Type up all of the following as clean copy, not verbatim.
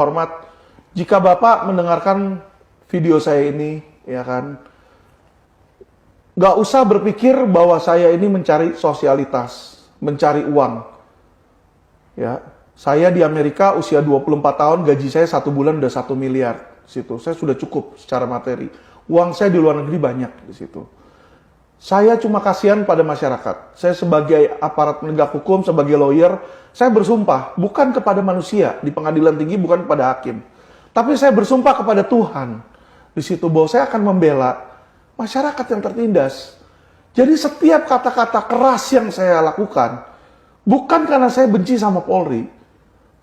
Hormat, jika Bapak mendengarkan video saya ini, ya kan, nggak usah berpikir bahwa saya ini mencari sosialitas, mencari uang. Ya, saya di Amerika usia 24 tahun, gaji saya 1 bulan udah 1 miliar. Situ, saya sudah cukup secara materi. Uang saya di luar negeri banyak di situ. Saya cuma kasihan pada masyarakat. Saya sebagai aparat penegak hukum, sebagai lawyer, saya bersumpah bukan kepada manusia di pengadilan tinggi, bukan kepada hakim, tapi saya bersumpah kepada Tuhan di situ bahwa saya akan membela masyarakat yang tertindas. Jadi setiap kata-kata keras yang saya lakukan bukan karena saya benci sama Polri,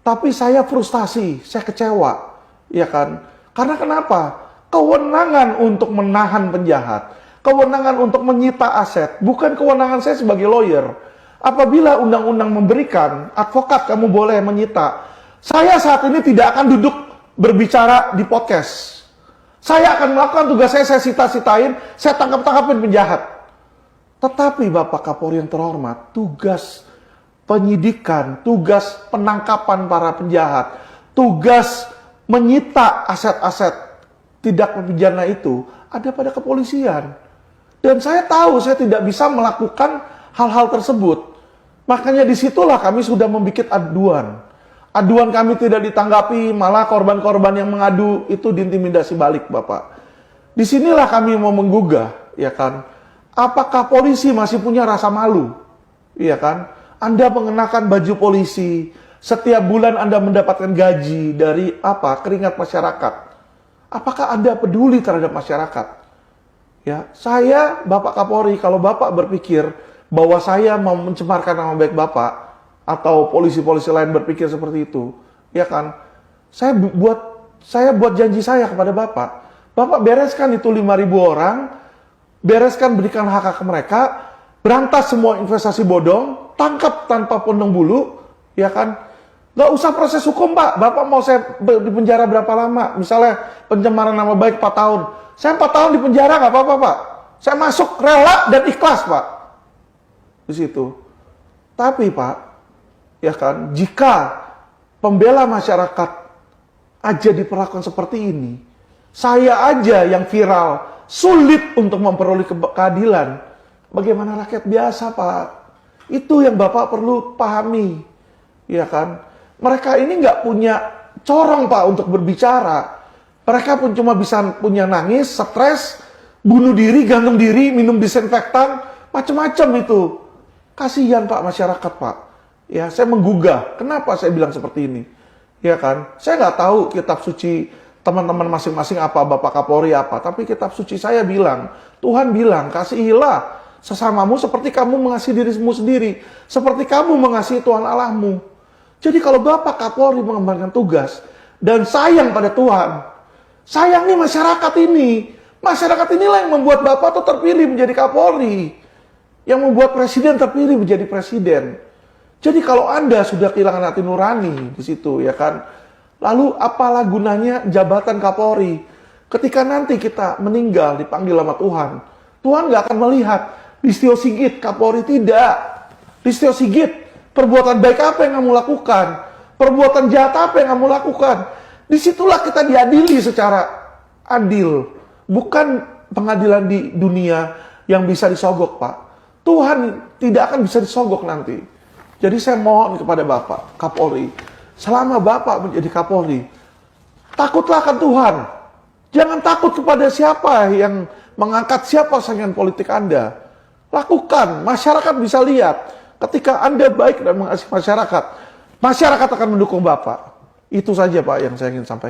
tapi saya frustasi, saya kecewa, ya kan? Karena kenapa? Kewenangan untuk menahan penjahat, kewenangan untuk menyita aset, bukan kewenangan saya sebagai lawyer. Apabila undang-undang memberikan, advokat kamu boleh menyita. Saya saat ini tidak akan duduk berbicara di podcast. Saya akan melakukan tugas saya sita-sitain, saya tangkap-tangkapin penjahat. Tetapi Bapak Kapolri yang terhormat, tugas penyidikan, tugas penangkapan para penjahat, tugas menyita aset-aset tindak pidana itu ada pada kepolisian. Dan saya tahu saya tidak bisa melakukan hal-hal tersebut. Makanya disitulah kami sudah membuat aduan. Aduan kami tidak ditanggapi, malah korban-korban yang mengadu itu diintimidasi balik, Bapak. Disinilah kami mau menggugah, ya kan? Apakah polisi masih punya rasa malu? Iya kan? Anda mengenakan baju polisi, setiap bulan Anda mendapatkan gaji dari apa? Keringat masyarakat. Apakah Anda peduli terhadap masyarakat? Ya, saya Bapak Kapolri, kalau Bapak berpikir bahwa saya mau mencemarkan nama baik Bapak atau polisi-polisi lain berpikir seperti itu, ya kan? Saya buat janji saya kepada Bapak. Bapak bereskan itu 5.000 orang, bereskan berikan hak-hak mereka, berantas semua investasi bodong, tangkap tanpa pandang bulu, ya kan? Gak usah proses hukum, Pak. Bapak mau saya di penjara berapa lama? Misalnya pencemaran nama baik 4 tahun. Saya 4 tahun di penjara nggak apa-apa, Pak. Saya masuk rela dan ikhlas, Pak. Di situ. Tapi, Pak, ya kan, jika pembela masyarakat aja diperlakukan seperti ini, saya aja yang viral, sulit untuk memperoleh keadilan. Bagaimana rakyat biasa, Pak? Itu yang Bapak perlu pahami. Ya kan? Mereka ini nggak punya corong, Pak, untuk berbicara. Mereka pun cuma bisa punya nangis, stres, bunuh diri, gantung diri, minum disinfektan, macam-macam itu. Kasihan, Pak, masyarakat, Pak. Ya, saya menggugah. Kenapa saya bilang seperti ini? Ya kan? Saya nggak tahu kitab suci teman-teman masing-masing apa, Bapak Kapolri apa. Tapi kitab suci saya bilang, Tuhan bilang, kasihilah sesamamu seperti kamu mengasihi dirimu sendiri. Seperti kamu mengasihi Tuhan Allahmu. Jadi kalau Bapak Kapolri mengembangkan tugas dan sayang pada Tuhan, sayang nih masyarakat ini. Masyarakat inilah yang membuat Bapak tuh terpilih menjadi Kapolri. Yang membuat Presiden terpilih menjadi Presiden. Jadi kalau Anda sudah kehilangan hati nurani di situ, ya kan? Lalu apalah gunanya jabatan Kapolri? Ketika nanti kita meninggal dipanggil sama Tuhan, Tuhan nggak akan melihat Listio Sigit Kapolri, tidak. Listio Sigit, perbuatan baik apa yang kamu lakukan? Perbuatan jahat apa yang kamu lakukan? Disitulah kita diadili secara adil. Bukan pengadilan di dunia yang bisa disogok, Pak. Tuhan tidak akan bisa disogok nanti. Jadi saya mohon kepada Bapak Kapolri, selama Bapak menjadi Kapolri, takutlah akan Tuhan. Jangan takut kepada siapa yang mengangkat siapa saingan politik Anda. Lakukan, masyarakat bisa lihat. Ketika Anda baik dan mengasihi masyarakat, masyarakat akan mendukung Bapak. Itu saja, Pak, yang saya ingin sampaikan.